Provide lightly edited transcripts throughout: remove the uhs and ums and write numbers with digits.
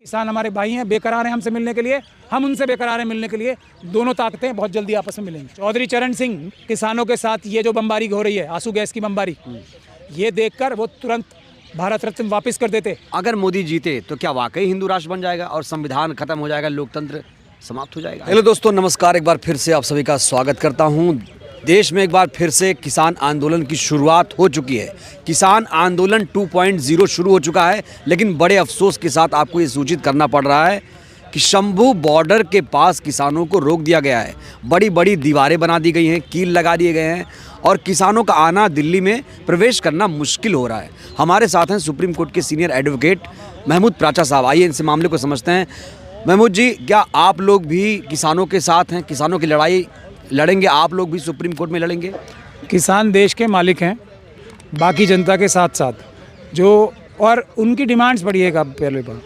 किसान हमारे भाई हैं, बेकरार हैं हमसे मिलने के लिए, हम उनसे बेकरार हैं मिलने के लिए। दोनों ताकतें बहुत जल्दी आपस में मिलेंगी। चौधरी चरण सिंह किसानों के साथ ये जो बमबारी हो रही है, आंसू गैस की बमबारी, ये देखकर वो तुरंत भारत रत्न वापस कर देते। अगर मोदी जीते तो क्या वाकई हिंदू राष्ट्र बन जाएगा और संविधान खत्म हो जाएगा, लोकतंत्र समाप्त हो जाएगा? हेलो दोस्तों, नमस्कार। एक बार फिर से आप सभी का स्वागत करता हूं। देश में एक बार फिर से किसान आंदोलन की शुरुआत हो चुकी है। किसान आंदोलन 2.0 शुरू हो चुका है, लेकिन बड़े अफसोस के साथ आपको ये सूचित करना पड़ रहा है कि शंभू बॉर्डर के पास किसानों को रोक दिया गया है। बड़ी बड़ी दीवारें बना दी गई हैं, कील लगा दिए गए हैं और किसानों का आना दिल्ली में प्रवेश करना मुश्किल हो रहा है। हमारे साथ हैं सुप्रीम कोर्ट के सीनियर एडवोकेट महमूद प्राचा साहब। आइए इनसे मामले को समझते हैं। महमूद जी, क्या आप लोग भी किसानों के साथ हैं? किसानों की लड़ाई लड़ेंगे? आप लोग भी सुप्रीम कोर्ट में लड़ेंगे? किसान देश के मालिक हैं, बाकी जनता के साथ साथ जो, और उनकी डिमांड्स बढ़िएगा। पहले बार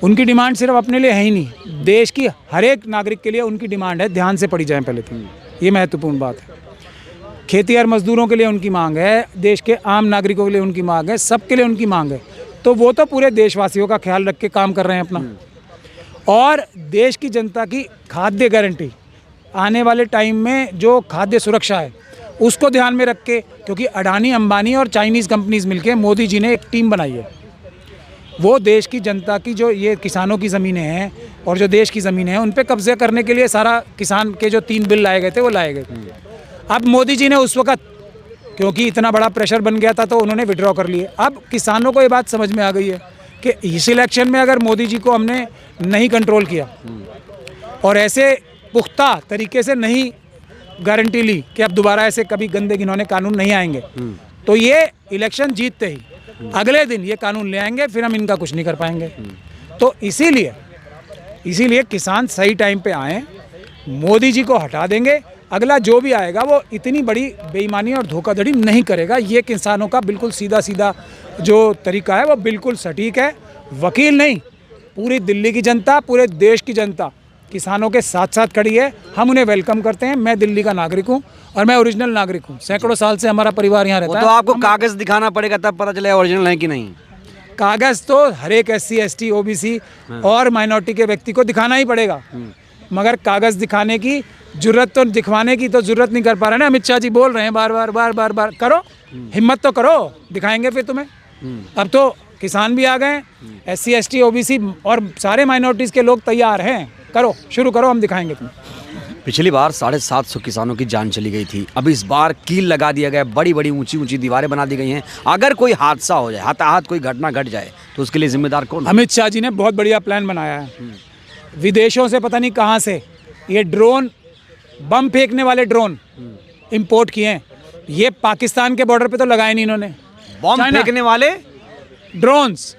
उनकी डिमांड सिर्फ अपने लिए है ही नहीं, देश की हर एक नागरिक के लिए उनकी डिमांड है। ध्यान से पढ़ी जाए पहले तो, ये महत्वपूर्ण बात है। खेती और मजदूरों के लिए उनकी मांग है, देश के आम नागरिकों के लिए उनकी मांग है, सबके लिए उनकी मांग है। तो वो तो पूरे देशवासियों का ख्याल रख के काम कर रहे हैं अपना, और देश की जनता की खाद्य गारंटी, आने वाले टाइम में जो खाद्य सुरक्षा है उसको ध्यान में रख के, क्योंकि अडानी, अंबानी और चाइनीज़ कंपनीज मिलके मोदी जी ने एक टीम बनाई है। वो देश की जनता की जो ये किसानों की ज़मीनें हैं और जो देश की ज़मीनें हैं उन पे कब्जे करने के लिए सारा किसान के जो 3 बिल लाए गए थे वो लाए गए। अब मोदी जी ने उस वक़्त, क्योंकि इतना बड़ा प्रेशर बन गया था, तो उन्होंने विड्रॉ कर लिए। अब किसानों को ये बात समझ में आ गई है कि इस इलेक्शन में अगर मोदी जी को हमने नहीं कंट्रोल किया और ऐसे पुख्ता तरीके से नहीं गारंटी ली कि अब दोबारा ऐसे कभी गंदे घिनौने कानून नहीं आएंगे, तो ये इलेक्शन जीतते ही अगले दिन ये कानून ले आएंगे, फिर हम इनका कुछ नहीं कर पाएंगे। तो इसीलिए किसान सही टाइम पे आए, मोदी जी को हटा देंगे। अगला जो भी आएगा वो इतनी बड़ी बेईमानी और धोखाधड़ी नहीं करेगा। ये किसानों का बिल्कुल सीधा सीधा जो तरीका है वो बिल्कुल सटीक है। वकील नहीं, पूरी दिल्ली की जनता, पूरे देश की जनता किसानों के साथ साथ खड़ी है। हम उन्हें वेलकम करते हैं। मैं दिल्ली का नागरिक हूँ और मैं ओरिजिनल नागरिक हूँ। सैकड़ों साल से हमारा परिवार यहाँ रहता है। तो आपको कागज दिखाना पड़ेगा, तब पता चलेगा ओरिजिनल है कि नहीं। कागज तो हर एक SC, ST, OBC और माइनॉरिटी के व्यक्ति को दिखाना ही पड़ेगा, मगर कागज दिखाने की जरूरत तो, दिखवाने की तो जरूरत नहीं कर पा रहे ना। अमित शाह जी बोल रहे हैं बार बार करो, हिम्मत तो करो, दिखाएंगे फिर तुम्हें। अब तो किसान भी आ गए, SC, ST, OBC और सारे माइनॉरिटीज़ के लोग तैयार हैं। करो, शुरू करो, हम दिखाएंगे तुम्हें। पिछली बार 750 किसानों की जान चली गई थी। अब इस बार कील लगा दिया गया, बड़ी बड़ी ऊंची दीवारें बना दी गई हैं। अगर कोई हादसा हो जाए, हताहत कोई घटना घट जाए, तो उसके लिए जिम्मेदार कौन? अमित शाह जी ने बहुत बढ़िया प्लान बनाया है। विदेशों से पता नहीं कहाँ से ये ड्रोन, बम फेंकने वाले ड्रोन इंपोर्ट किए हैं। ये पाकिस्तान के बॉर्डर पे तो लगाए नहीं इन्होंने। बम फेंकने वाले ड्रोन्स,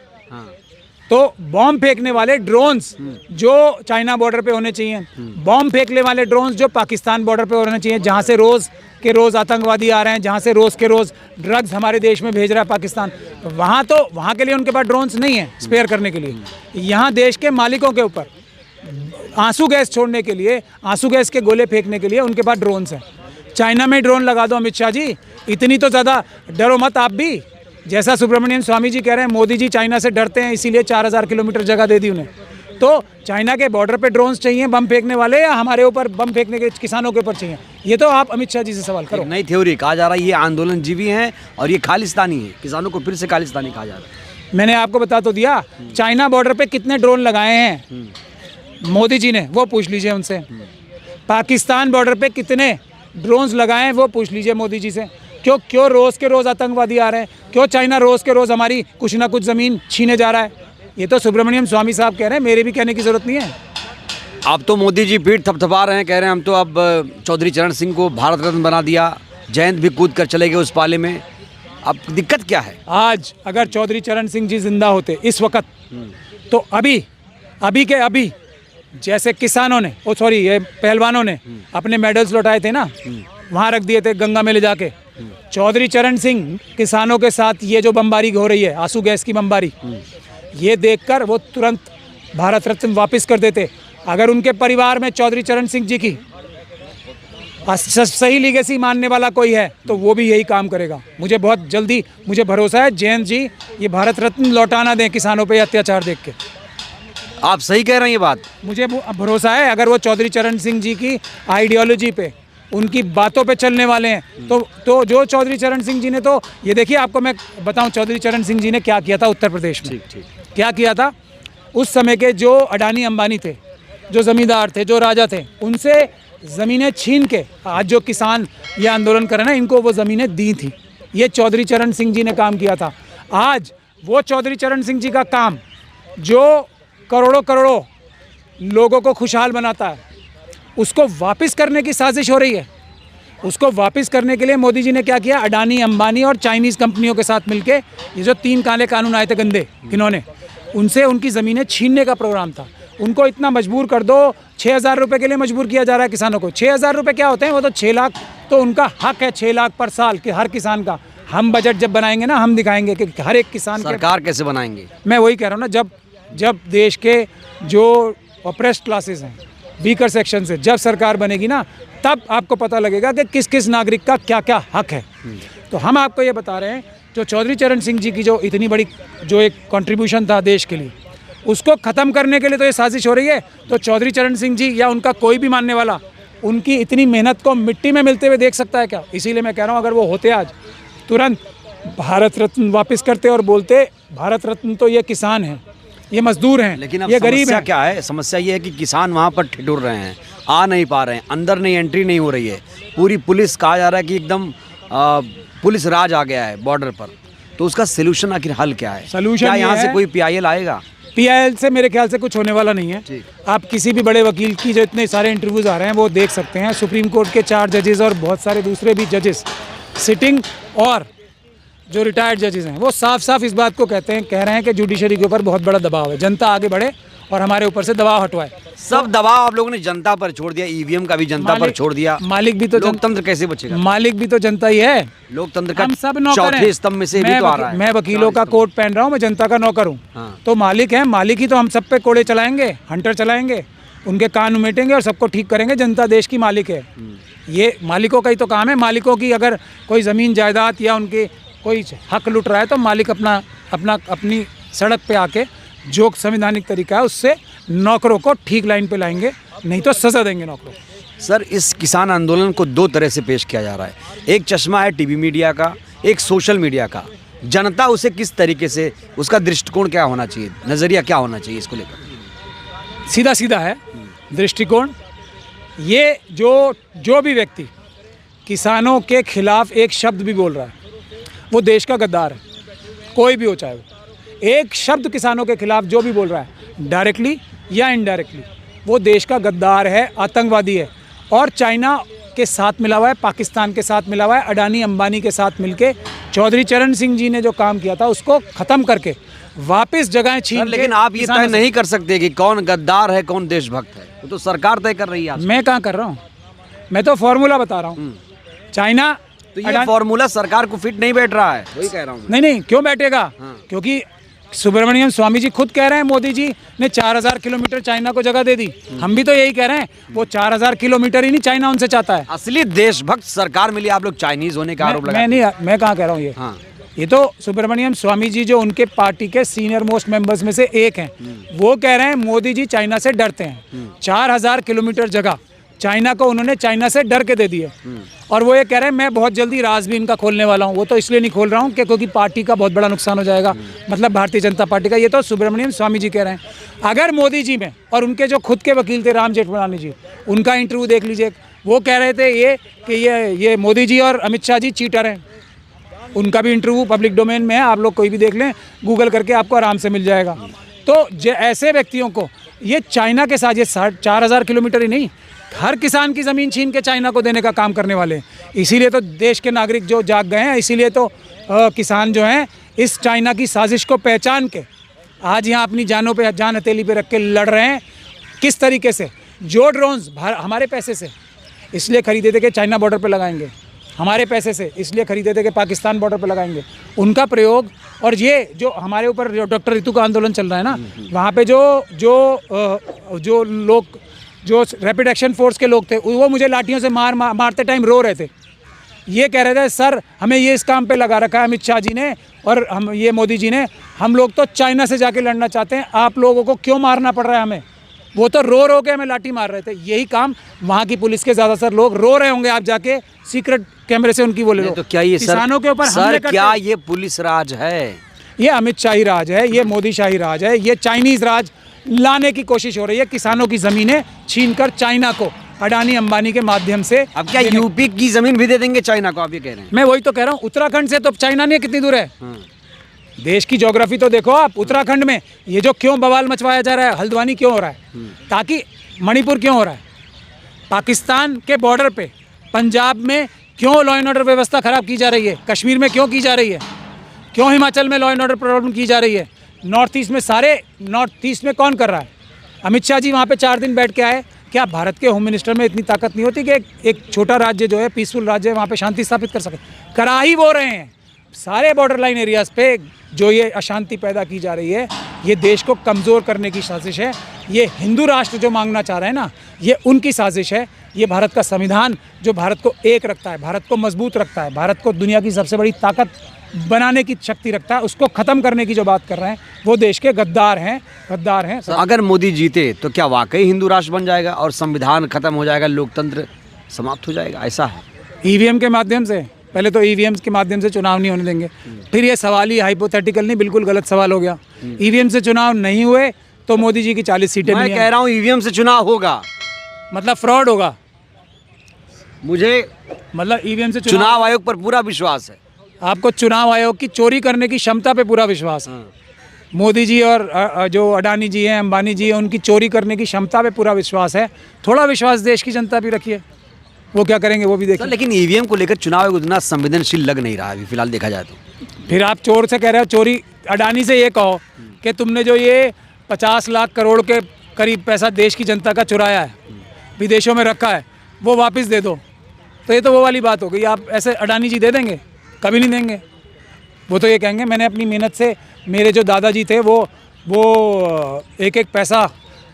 तो बॉम्ब फेंकने वाले ड्रोन्स जो चाइना बॉर्डर पे होने चाहिए, बॉम्ब फेंकने वाले ड्रोन्स जो पाकिस्तान बॉर्डर पे होने चाहिए, जहाँ से रोज़ के रोज़ आतंकवादी आ रहे हैं, जहाँ से रोज़ के रोज़ ड्रग्स हमारे देश में भेज रहा है पाकिस्तान। वहाँ के लिए उनके पास ड्रोन्स नहीं है स्पेयर करने के लिए। यहाँ देश के मालिकों के ऊपर आंसू गैस छोड़ने के लिए, आंसू गैस के गोले फेंकने के लिए उनके पास ड्रोन्स हैं। चाइना में ड्रोन लगा दो अमित शाह जी, इतनी तो ज़्यादा डरो मत आप भी। जैसा सुब्रमण्यम स्वामी जी कह रहे हैं, मोदी जी चाइना से डरते हैं इसीलिए 4000 किलोमीटर जगह दे दी उन्हें। तो चाइना के बॉर्डर पे ड्रोन्स चाहिए बम फेंकने वाले, या हमारे ऊपर बम फेंकने के किसानों के ऊपर चाहिए? ये तो आप अमित शाह जी से सवाल करो। नई थ्योरी कहा जा रहा है ये आंदोलन जीवी है और ये खालिस्तानी है। किसानों को फिर से खालिस्तानी कहा जा रहा है। मैंने आपको बता तो दिया, चाइना बॉर्डर पे कितने ड्रोन लगाए हैं मोदी जी ने, वो पूछ लीजिए उनसे। पाकिस्तान बॉर्डर पे कितने ड्रोन्स लगाए हैं, वो पूछ लीजिए मोदी जी से। क्यों रोज़ के रोज़ आतंकवादी आ रहे हैं? क्यों चाइना रोज़ के रोज़ हमारी कुछ ना कुछ ज़मीन छीने जा रहा है? ये तो सुब्रमण्यम स्वामी साहब कह रहे हैं, मेरे भी कहने की ज़रूरत नहीं है। अब तो मोदी जी पीठ थपथपा रहे हैं, कह रहे हैं हम तो अब चौधरी चरण सिंह को भारत रत्न बना दिया, जयंत भी कूद कर चले गए उस पाले में। अब दिक्कत क्या है? आज अगर चौधरी चरण सिंह जी जिंदा होते इस वक्त, तो अभी जैसे किसानों ने, ये पहलवानों ने अपने मेडल्स लौटाए थे ना, वहाँ रख दिए थे गंगा में ले जाके। चौधरी चरण सिंह किसानों के साथ ये जो बमबारी हो रही है, आंसू गैस की बमबारी, ये देखकर वो तुरंत भारत रत्न वापस कर देते। अगर उनके परिवार में चौधरी चरण सिंह जी की सही लीगेसी मानने वाला कोई है तो वो भी यही काम करेगा। मुझे बहुत जल्दी भरोसा है जयंत जी ये भारत रत्न लौटाना दें किसानों पे अत्याचार देख के। आप सही कह रहे हैं ये बात? मुझे भरोसा है अगर वो चौधरी चरण सिंह जी की आइडियोलॉजी पे, उनकी बातों पे चलने वाले हैं तो जो चौधरी चरण सिंह जी ने, तो ये देखिए आपको मैं बताऊं चौधरी चरण सिंह जी ने क्या किया था उत्तर प्रदेश में। ठीक। क्या किया था? उस समय के जो अडानी अंबानी थे, जो ज़मींदार थे, जो राजा थे, उनसे ज़मीनें छीन के आज जो किसान ये आंदोलन कर रहे हैं इनको वो ज़मीनें दी थी। ये चौधरी चरण सिंह जी ने काम किया था। आज वो चौधरी चरण सिंह जी का काम जो करोड़ों करोड़ों लोगों को खुशहाल बनाता है, उसको वापस करने की साजिश हो रही है। उसको वापस करने के लिए मोदी जी ने क्या किया? अडानी, अंबानी और चाइनीज़ कंपनियों के साथ मिलके ये जो 3 काले कानून आए थे गंदे, इन्होंने उनसे उनकी ज़मीनें छीनने का प्रोग्राम था। उनको इतना मजबूर कर दो, 6,000 रुपये के लिए मजबूर किया जा रहा है किसानों को। 6,000 रुपये क्या होते हैं? वो तो 6 लाख, तो उनका हक है 6 लाख पर साल कि हर किसान का। हम बजट जब बनाएंगे ना, हम दिखाएंगे कि हर एक किसान सरकार कैसे बनाएंगे? मैं वही कह रहा हूँ ना, जब देश के जो ऑप्रेस्ड क्लासेस हैं, वीकर सेक्शन से जब सरकार बनेगी ना, तब आपको पता लगेगा कि किस किस नागरिक का क्या क्या हक है। तो हम आपको ये बता रहे हैं, जो चौधरी चरण सिंह जी की जो इतनी बड़ी जो एक कंट्रीब्यूशन था देश के लिए, उसको ख़त्म करने के लिए तो ये साजिश हो रही है। तो चौधरी चरण सिंह जी या उनका कोई भी मानने वाला उनकी इतनी मेहनत को मिट्टी में मिलते हुए देख सकता है क्या? इसीलिए मैं कह रहा हूँ, अगर वो होते आज, तुरंत भारत रत्न वापस करते और बोलते भारत रत्न तो ये किसान हैं, ये मजदूर हैं, लेकिन अब ये गरीब समस्या हैं। क्या है? समस्या ये है कि किसान वहाँ पर ठिठुर रहे हैं, आ नहीं पा रहे हैं, अंदर नहीं, एंट्री नहीं हो रही है। पूरी पुलिस, कहा जा रहा है कि एकदम पुलिस राज आ गया है बॉर्डर पर। तो उसका सोल्यूशन आखिर हल क्या है? सलूशन क्या यहाँ ये से है- कोई PIL आएगा? PIL से मेरे ख्याल से कुछ होने वाला नहीं है। ठीक। आप किसी भी बड़े वकील की जो इतने सारे इंटरव्यूज़ आ रहे हैं वो देख सकते हैं। सुप्रीम कोर्ट के 4 जजेस और बहुत सारे दूसरे भी जजेस, सिटिंग और जो रिटायर्ड जजेस हैं, वो साफ साफ इस बात को कह रहे हैं कि जुडिशरी के ऊपर बहुत बड़ा दबाव है, जनता आगे बढ़े और हमारे ऊपर से दबाव हटवाए। सब दबाव आप लोगों ने जनता पर छोड़ दिया, EVM का भी जनता पर छोड़ दिया। मालिक भी तो लोकतंत्र कैसे बचेगा? मालिक भी तो जनता ही है। लोकतंत्र का हम सब नौकर चौथे हैं। स्तंभ में से भी तो आ रहा है। मैं वकीलों का कोट पहन रहा हूँ, मैं जनता का नौकर हूँ। हाँ। तो मालिक है, मालिक ही तो हम सब पे कोड़े चलाएंगे, हंटर चलाएंगे, उनके कान उमेटेंगे और सबको ठीक करेंगे। जनता देश की मालिक है। ये मालिकों का ही तो काम है। मालिकों की अगर कोई ज़मीन जायदाद या उनके कोई हक लुट रहा है तो मालिक अपनी सड़क पे आके जो संवैधानिक तरीका है उससे नौकरों को ठीक लाइन पे लाएंगे, नहीं तो सजा देंगे नौकरों को। सर, इस किसान आंदोलन को 2 तरह से पेश किया जा रहा है। एक चश्मा है टीवी मीडिया का, एक सोशल मीडिया का। जनता उसे किस तरीके से, उसका दृष्टिकोण क्या होना चाहिए, नज़रिया क्या होना चाहिए इसको लेकर? सीधा सीधा है दृष्टिकोण। ये जो भी व्यक्ति किसानों के खिलाफ एक शब्द भी बोल रहा है वो देश का गद्दार है, कोई भी हो चाहे वो। एक शब्द किसानों के खिलाफ जो भी बोल रहा है, डायरेक्टली या इनडायरेक्टली, वो देश का गद्दार है, आतंकवादी है। और चाइना के साथ मिला हुआ है, पाकिस्तान के साथ मिला हुआ है। अडानी अंबानी के साथ मिलके चौधरी चरण सिंह जी ने जो काम किया था उसको ख़त्म करके वापस जगह छीन के। लेकिन आप ये तय नहीं कर सकते कि कौन गद्दार है, कौन देशभक्त है। वो तो सरकार तय कर रही है। मैं कहाँ कर रहा हूँ, मैं तो फॉर्मूला बता रहा हूँ। चाइना तो ये फॉर्मूला सरकार को फिट नहीं बैठ रहा है, वही कह रहा हूँ। नहीं, क्यों बैठेगा? क्योंकि सुब्रमण्यम स्वामी जी खुद कह रहे हैं, मोदी जी ने 4,000 किलोमीटर चाइना को जगह दे दी। हम भी तो यही कह रहे हैं, वो 4,000 किलोमीटर ही नहीं चाइना उनसे चाहता है। असली देशभक्त सरकार मिली, आप लोग चाइनीज होने का आरोप लगाते हैं। मैं कहाँ कह रहा हूँ ये। हाँ। ये तो सुब्रमण्यम स्वामी जी जो उनके पार्टी के सीनियर मोस्ट मेंबर्स में से एक हैं, वो कह रहे हैं मोदी जी चाइना से डरते हैं। 4,000 किलोमीटर जगह चाइना को उन्होंने चाइना से डर के दे दी है। और वो ये कह रहे हैं मैं बहुत जल्दी राज भी इनका खोलने वाला हूँ। वो तो इसलिए नहीं खोल रहा हूँ क्योंकि पार्टी का बहुत बड़ा नुकसान हो जाएगा, मतलब भारतीय जनता पार्टी का। ये तो सुब्रमण्यम स्वामी जी कह रहे हैं। अगर मोदी जी में और उनके जो खुद के वकील थे राम जेठमलानी जी, उनका इंटरव्यू देख लीजिए। वो कह रहे थे ये मोदी जी और अमित शाह जी चीटर हैं। उनका भी इंटरव्यू पब्लिक डोमेन में है, आप लोग कोई भी देख लें, गूगल करके आपको आराम से मिल जाएगा। तो ऐसे व्यक्तियों को ये चाइना के साथ, ये 4,000 किलोमीटर ही नहीं, हर किसान की ज़मीन छीन के चाइना को देने का काम करने वाले हैं। इसीलिए तो देश के नागरिक जो जाग गए हैं, इसीलिए तो किसान जो हैं इस चाइना की साजिश को पहचान के आज यहाँ अपनी जानों पे, जान हथेली पे रख के लड़ रहे हैं। किस तरीके से? जो ड्रोन्स हमारे पैसे से इसलिए खरीदे थे कि चाइना बॉर्डर पे लगाएंगे, हमारे पैसे से इसलिए खरीदे थे कि पाकिस्तान बॉर्डर पे लगाएंगे, उनका प्रयोग। और ये जो हमारे ऊपर जो डॉक्टर रितु का आंदोलन चल रहा है ना, वहाँ पे जो लोग, जो रैपिड एक्शन फोर्स के लोग थे, वो मुझे लाठियों से मारते टाइम रो रहे थे ये कह रहे थे सर हमें ये इस काम पे लगा रखा है अमित शाह जी ने और हम ये मोदी जी ने, हम लोग तो चाइना से जाके लड़ना चाहते हैं, आप लोगों को क्यों मारना पड़ रहा है हमें। वो तो रो के हमें लाठी मार रहे थे। यही काम वहाँ की पुलिस के ज़्यादातर लोग रो रहे होंगे, आप जाके सीक्रेट कैमरे से उनकी बोले तो क्या ये किसानों के ऊपर सर क्या ये पुलिस राज है? ये अमित शाही राज है, ये मोदी शाही राज है, ये चाइनीज राज लाने की कोशिश हो रही है। किसानों की ज़मीनें छीनकर चाइना को अडानी अंबानी के माध्यम से। अब क्या यूपी की जमीन भी दे देंगे चाइना को, आप ये कह रहे हैं? मैं वही तो कह रहा हूँ, उत्तराखंड से तो चाइना नहीं कितनी दूर है। देश की ज्योग्राफी तो देखो आप। उत्तराखंड में ये जो क्यों बवाल मचवाया जा रहा है, हल्द्वानी क्यों हो रहा है, ताकि मणिपुर क्यों हो रहा है, पाकिस्तान के बॉर्डर पे पंजाब में क्यों लॉ एंड ऑर्डर व्यवस्था खराब की जा रही है, कश्मीर में क्यों की जा रही है, क्यों हिमाचल में लॉ एंड ऑर्डर प्रॉब्लम की जा रही है, नॉर्थ ईस्ट में, सारे नॉर्थ ईस्ट में कौन कर रहा है। अमित शाह जी वहाँ पे 4 दिन बैठ के आए। क्या भारत के होम मिनिस्टर में इतनी ताकत नहीं होती कि एक छोटा राज्य जो है, पीसफुल राज्य है, वहाँ पे शांति स्थापित कर सके? करा ही वो रहे हैं। सारे बॉर्डर लाइन एरियाज़ पे जो ये अशांति पैदा की जा रही है, ये देश को कमज़ोर करने की साजिश है। ये हिंदू राष्ट्र जो मांगना चाह रहे हैं ना, ये उनकी साजिश है। ये भारत का संविधान जो भारत को एक रखता है, भारत को मजबूत रखता है, भारत को दुनिया की सबसे बड़ी ताकत बनाने की शक्ति रखता है, उसको ख़त्म करने की जो बात कर रहे हैं वो देश के गद्दार हैं, गद्दार हैं। तो अगर मोदी जीते तो क्या वाकई हिंदू राष्ट्र बन जाएगा और संविधान खत्म हो जाएगा, लोकतंत्र समाप्त हो जाएगा, ऐसा है? ईवीएम के माध्यम से, पहले तो ईवीएम के माध्यम से चुनाव नहीं होने देंगे। फिर ये सवाल ही हाइपोथेटिकल नहीं, बिल्कुल गलत सवाल हो गया। ईवीएम से चुनाव नहीं हुए तो मोदी जी की 40 सीटें मैं नहीं कह रहा हूँ ईवीएम से चुनाव होगा, मतलब फ्रॉड होगा। मुझे मतलब ईवीएम से चुनाव आयोग पर पूरा विश्वास है। आपको चुनाव आयोग की चोरी करने की क्षमता पे पूरा विश्वास है। मोदी जी और जो अडानी जी हैं, अंबानी जी हैं, उनकी चोरी करने की क्षमता पे पूरा विश्वास है। थोड़ा विश्वास देश की जनता भी रखिए, वो क्या करेंगे वो भी देखिए। लेकिन ईवीएम को लेकर चुनाव आयोग उतना संवेदनशील लग नहीं रहा है अभी फिलहाल देखा जाए तो। फिर आप चोर से कह रहे हो चोरी। अडानी से ये कहो कि तुमने जो ये 50 लाख करोड़ के करीब पैसा देश की जनता का चुराया है, विदेशों में रखा है, वो वापस दे दो। तो ये तो वो वाली बात हो गई। आप ऐसे अडानी जी दे देंगे? कभी नहीं देंगे। वो तो ये कहेंगे मैंने अपनी मेहनत से, मेरे जो दादाजी थे वो एक एक पैसा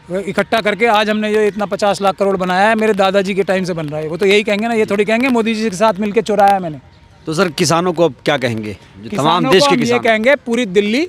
इकट्ठा करके आज हमने जो इतना 50 लाख करोड़ बनाया है, मेरे दादाजी के टाइम से बन रहा है। वो तो यही कहेंगे ना, ये थोड़ी कहेंगे मोदी जी के साथ मिलकर चुराया है मैंने। तो सर किसानों को अब क्या कहेंगे, जो तमाम देश के किसान? ये कहेंगे पूरी दिल्ली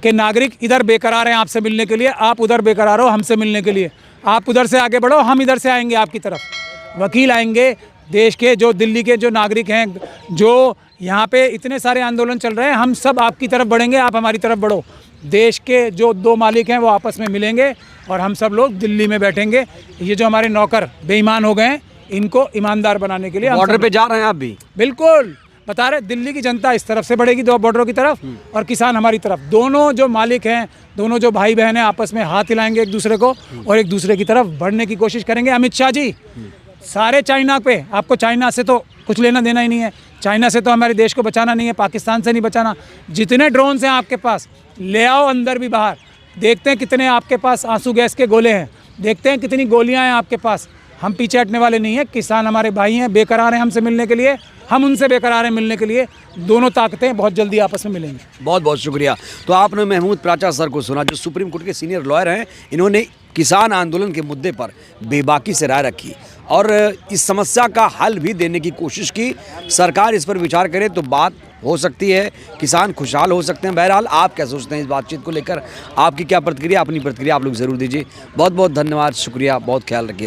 के नागरिक इधर बेकरार हैं आपसे मिलने के लिए, आप उधर बेकरार हो हमसे मिलने के लिए। आप उधर से आगे बढ़ो, हम इधर से आएंगे आपकी तरफ। वकील आएंगे देश के, जो दिल्ली के जो नागरिक हैं, जो यहाँ पे इतने सारे आंदोलन चल रहे हैं, हम सब आपकी तरफ बढ़ेंगे, आप हमारी तरफ बढ़ो। देश के जो 2 मालिक हैं वो आपस में मिलेंगे और हम सब लोग दिल्ली में बैठेंगे। ये जो हमारे नौकर बेईमान हो गए हैं, इनको ईमानदार बनाने के लिए बॉर्डर पे जा रहे हैं आप भी? बिल्कुल बता रहे, दिल्ली की जनता इस तरफ से बढ़ेगी 2 बॉर्डरों की तरफ और किसान हमारी तरफ। दोनों जो मालिक हैं, दोनों जो भाई बहन हैं, आपस में हाथ हिलाएंगे एक दूसरे को और एक दूसरे की तरफ बढ़ने की कोशिश करेंगे। अमित शाह जी सारे चाइना पे, आपको चाइना से तो कुछ लेना देना ही नहीं है। चाइना से तो हमारे देश को बचाना नहीं है, पाकिस्तान से नहीं बचाना। जितने ड्रोन्स हैं आपके पास ले आओ, अंदर भी बाहर। देखते हैं कितने आपके पास आंसू गैस के गोले हैं, देखते हैं कितनी गोलियां हैं आपके पास। हम पीछे हटने वाले नहीं हैं। किसान हमारे भाई हैं, बेकरार हैं हमसे मिलने के लिए, हम उनसे बेकरार हैं मिलने के लिए। दोनों ताकतें बहुत जल्दी आपस में मिलेंगी। बहुत बहुत शुक्रिया। तो आपने महमूद प्राचा सर को सुना, जो सुप्रीम कोर्ट के सीनियर लॉयर हैं। इन्होंने किसान आंदोलन के मुद्दे पर बेबाकी से राय रखी और इस समस्या का हल भी देने की कोशिश की। सरकार इस पर विचार करे तो बात हो सकती है, किसान खुशहाल हो सकते हैं। बहरहाल आप क्या सोचते हैं इस बातचीत को लेकर? आपकी क्या प्रतिक्रिया, अपनी प्रतिक्रिया आप लोग ज़रूर दीजिए। बहुत बहुत धन्यवाद, शुक्रिया, बहुत ख्याल रखिए।